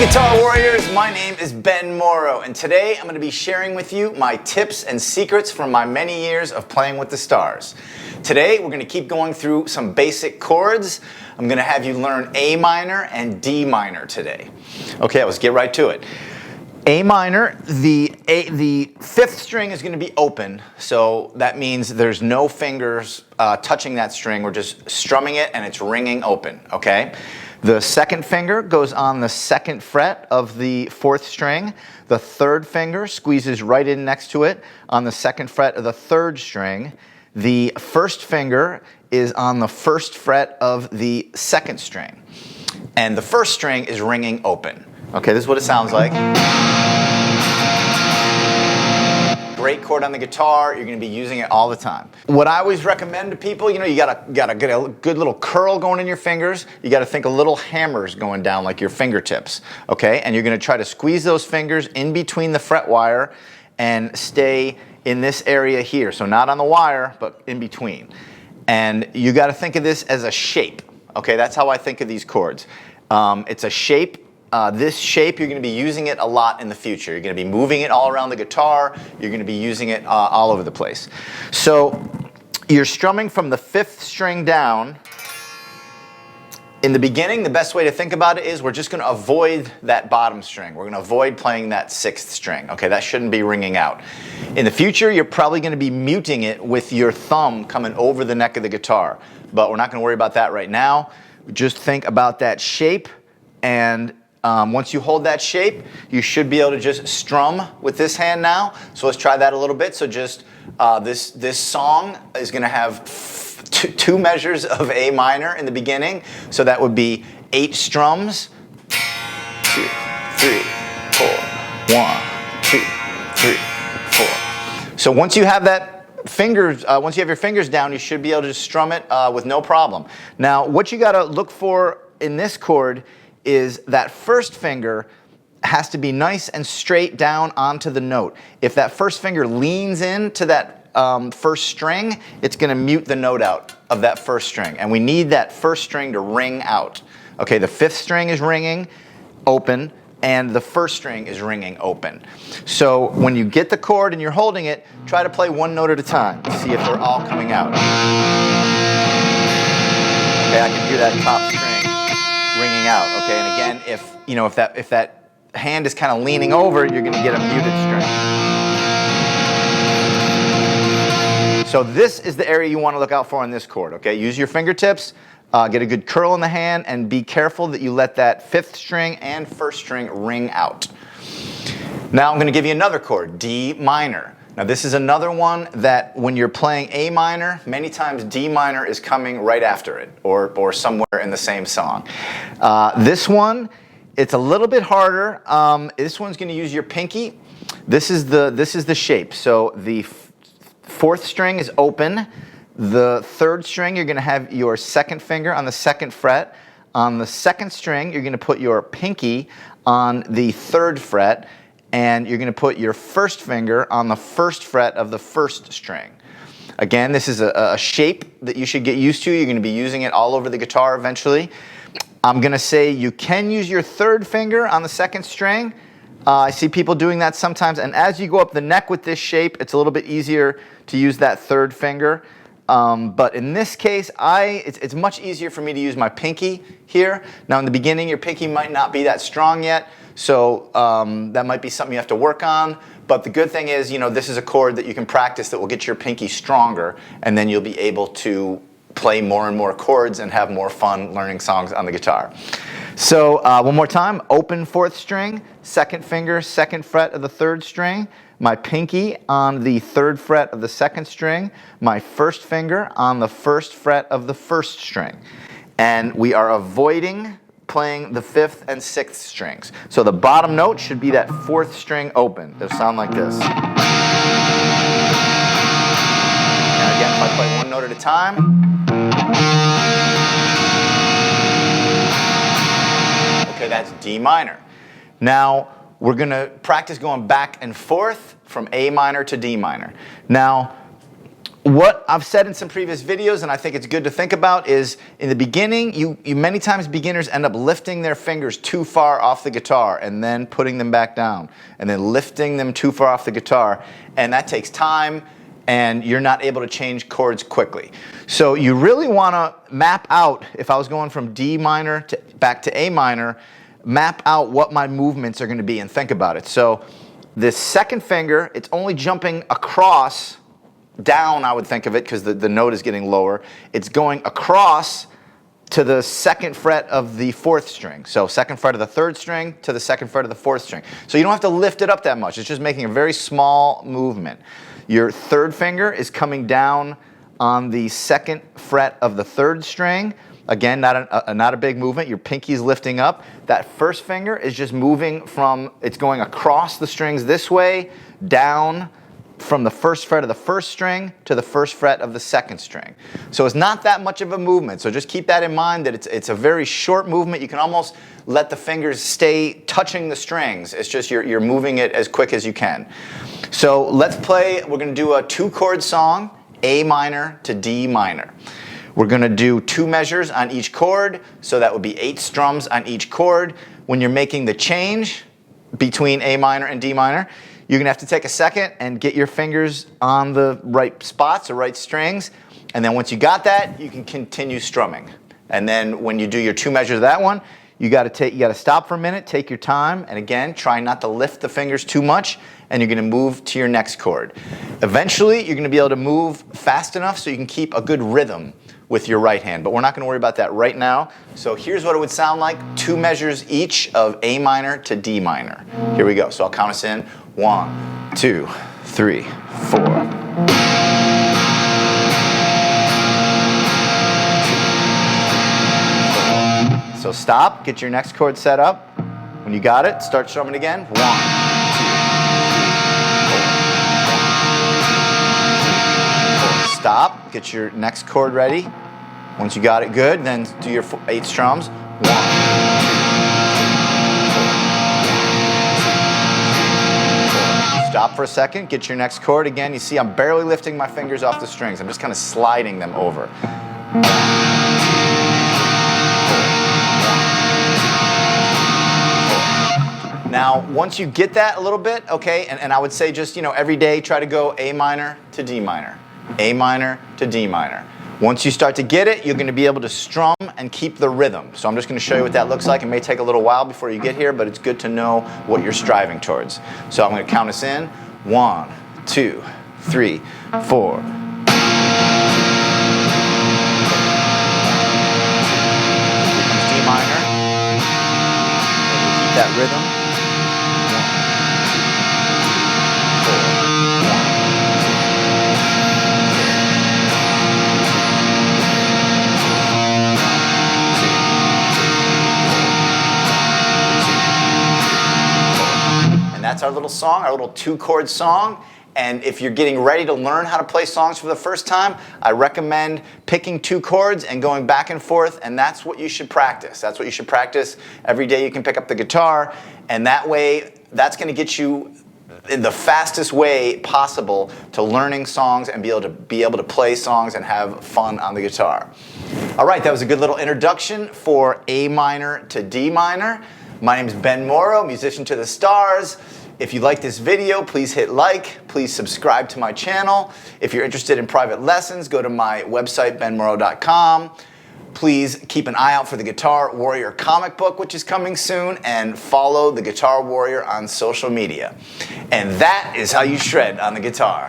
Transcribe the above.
Guitar Warriors, my name is Ben Morrow, and today I'm going to be sharing with you my tips and secrets from my many years of playing with the stars. Today we're going to keep going through some basic chords. I'm going to have you learn A minor and D minor today. Okay, let's get right to it. A minor, the fifth string is going to be open, so that means there's no fingers touching that string. We're just strumming it and it's ringing open, okay? The second finger goes on the second fret of the fourth string. The third finger squeezes right in next to it on the second fret of the third string. The first finger is on the first fret of the second string. And the first string is ringing open. Okay, this is what it sounds like. Great chord on the guitar. You're going to be using it all the time. What I always recommend to people, you gotta get a good little curl going in your fingers. You got to think of little hammers going down like your fingertips. Okay, and you're going to try to squeeze those fingers in between the fret wire and stay in this area here. So not on the wire, but in between. And you got to think of this as a shape. Okay, that's how I think of these chords. It's a shape. This shape, you're going to be using it a lot in the future. You're going to be moving it all around the guitar. You're going to be using it all over the place. So you're strumming from the fifth string down. In the beginning, the best way to think about it is we're just going to avoid that bottom string. We're going to avoid playing that sixth string. Okay, that shouldn't be ringing out. In the future, you're probably going to be muting it with your thumb coming over the neck of the guitar. But we're not going to worry about that right now. Just think about that shape, and once you hold that shape, you should be able to just strum with this hand now. So let's try that a little bit. So just this song is going to have two measures of A minor in the beginning. So that would be 8 strums. 2, 3, 4. 1, 2, 3, 4. So once you have that once you have your fingers down, you should be able to just strum it with no problem. Now, what you got to look for in this chord is that first finger has to be nice and straight down onto the note. If that first finger leans into that first string, it's going to mute the note out of that first string. And we need that first string to ring out. Okay, the fifth string is ringing open, and the first string is ringing open. So when you get the chord and you're holding it, try to play one note at a time. See if they're all coming out. Okay, I can hear that top string ringing out. Okay, and again, if that hand is kind of leaning over, you're going to get a muted string. So this is the area you want to look out for on this chord. Okay, use your fingertips, get a good curl in the hand, and be careful that you let that fifth string and first string ring out. Now I'm going to give you another chord, D minor. Now this is another one that when you're playing A minor, many times D minor is coming right after it or somewhere in the same song. This one, it's a little bit harder. This one's going to use your pinky. This is the shape. So the fourth string is open. The third string, you're going to have your second finger on the second fret. On the second string, you're going to put your pinky on the third fret. And you're going to put your first finger on the first fret of the first string. Again, this is a shape that you should get used to. You're going to be using it all over the guitar eventually. I'm going to say you can use your third finger on the second string. I see people doing that sometimes. And as you go up the neck with this shape, it's a little bit easier to use that third finger. But in this case, it's much easier for me to use my pinky here. Now in the beginning, your pinky might not be that strong yet. So that might be something you have to work on. But the good thing is, this is a chord that you can practice that will get your pinky stronger. And then you'll be able to play more and more chords and have more fun learning songs on the guitar. So one more time, open fourth string, second finger, second fret of the third string. My pinky on the third fret of the second string. My first finger on the first fret of the first string. And we are avoiding playing the fifth and sixth strings. So the bottom note should be that fourth string open. It'll sound like this. And again, if I play one note at a time. Okay, that's D minor. Now, we're going to practice going back and forth from A minor to D minor. Now, What I've said in some previous videos, and I think it's good to think about, is in the beginning, you many times beginners end up lifting their fingers too far off the guitar and then putting them back down and then lifting them too far off the guitar, and that takes time and you're not able to change chords quickly. So you really want to map out, if I was going from D minor to back to A minor, map out what my movements are going to be and think about it. So this second finger, it's only jumping across, down I would think of it because the note is getting lower. It's going across to the second fret of the fourth string. So second fret of the third string to the second fret of the fourth string. So you don't have to lift it up that much. It's just making a very small movement. Your third finger is coming down on the second fret of the third string. Again, not a big movement. Your pinky's lifting up. That first finger is just moving from, it's going across the strings this way, down from the first fret of the first string to the first fret of the second string. So it's not that much of a movement. So just keep that in mind, that it's a very short movement. You can almost let the fingers stay touching the strings. It's just you're moving it as quick as you can. So let's play, we're going to do a 2-chord song, A minor to D minor. We're going to do 2 measures on each chord, so that would be 8 strums on each chord. When you're making the change between A minor and D minor, you're going to have to take a second and get your fingers on the right spots, the right strings, and then once you got that, you can continue strumming. And then when you do your 2 measures of that one, you got to stop for a minute, take your time, and again, try not to lift the fingers too much, and you're going to move to your next chord. Eventually, you're going to be able to move fast enough so you can keep a good rhythm with your right hand, but we're not going to worry about that right now. So here's what it would sound like, 2 measures each of A minor to D minor. Here we go. So I'll count us in. 1, 2, 3, 4. So stop, get your next chord set up. When you got it, start strumming again. 1, 2, 3, 4. Stop, get your next chord ready. Once you got it good, then do your 8 strums. 1, 2, 3, 4. Stop for a second, get your next chord. Again, you see I'm barely lifting my fingers off the strings. I'm just kind of sliding them over. 1, 2, 3, 4. Now, once you get that a little bit, okay, and I would say just, every day try to go A minor to D minor, A minor to D minor. Once you start to get it, you're going to be able to strum and keep the rhythm. So I'm just going to show you what that looks like. It may take a little while before you get here, but it's good to know what you're striving towards. So I'm going to count us in. 1, 2, 3, 4. D minor. Keep that rhythm. That's our little song, our little 2-chord song. And if you're getting ready to learn how to play songs for the first time, I recommend picking 2 chords and going back and forth, and that's what you should practice. That's what you should practice every day you can pick up the guitar, and that way, that's going to get you in the fastest way possible to learning songs and be able to play songs and have fun on the guitar. All right, that was a good little introduction for A minor to D minor. My name is Ben Morrow, musician to the stars. If you like this video, please hit like. Please subscribe to my channel. If you're interested in private lessons, go to my website, benmorrow.com. Please keep an eye out for the Guitar Warrior comic book, which is coming soon, and follow the Guitar Warrior on social media. And that is how you shred on the guitar.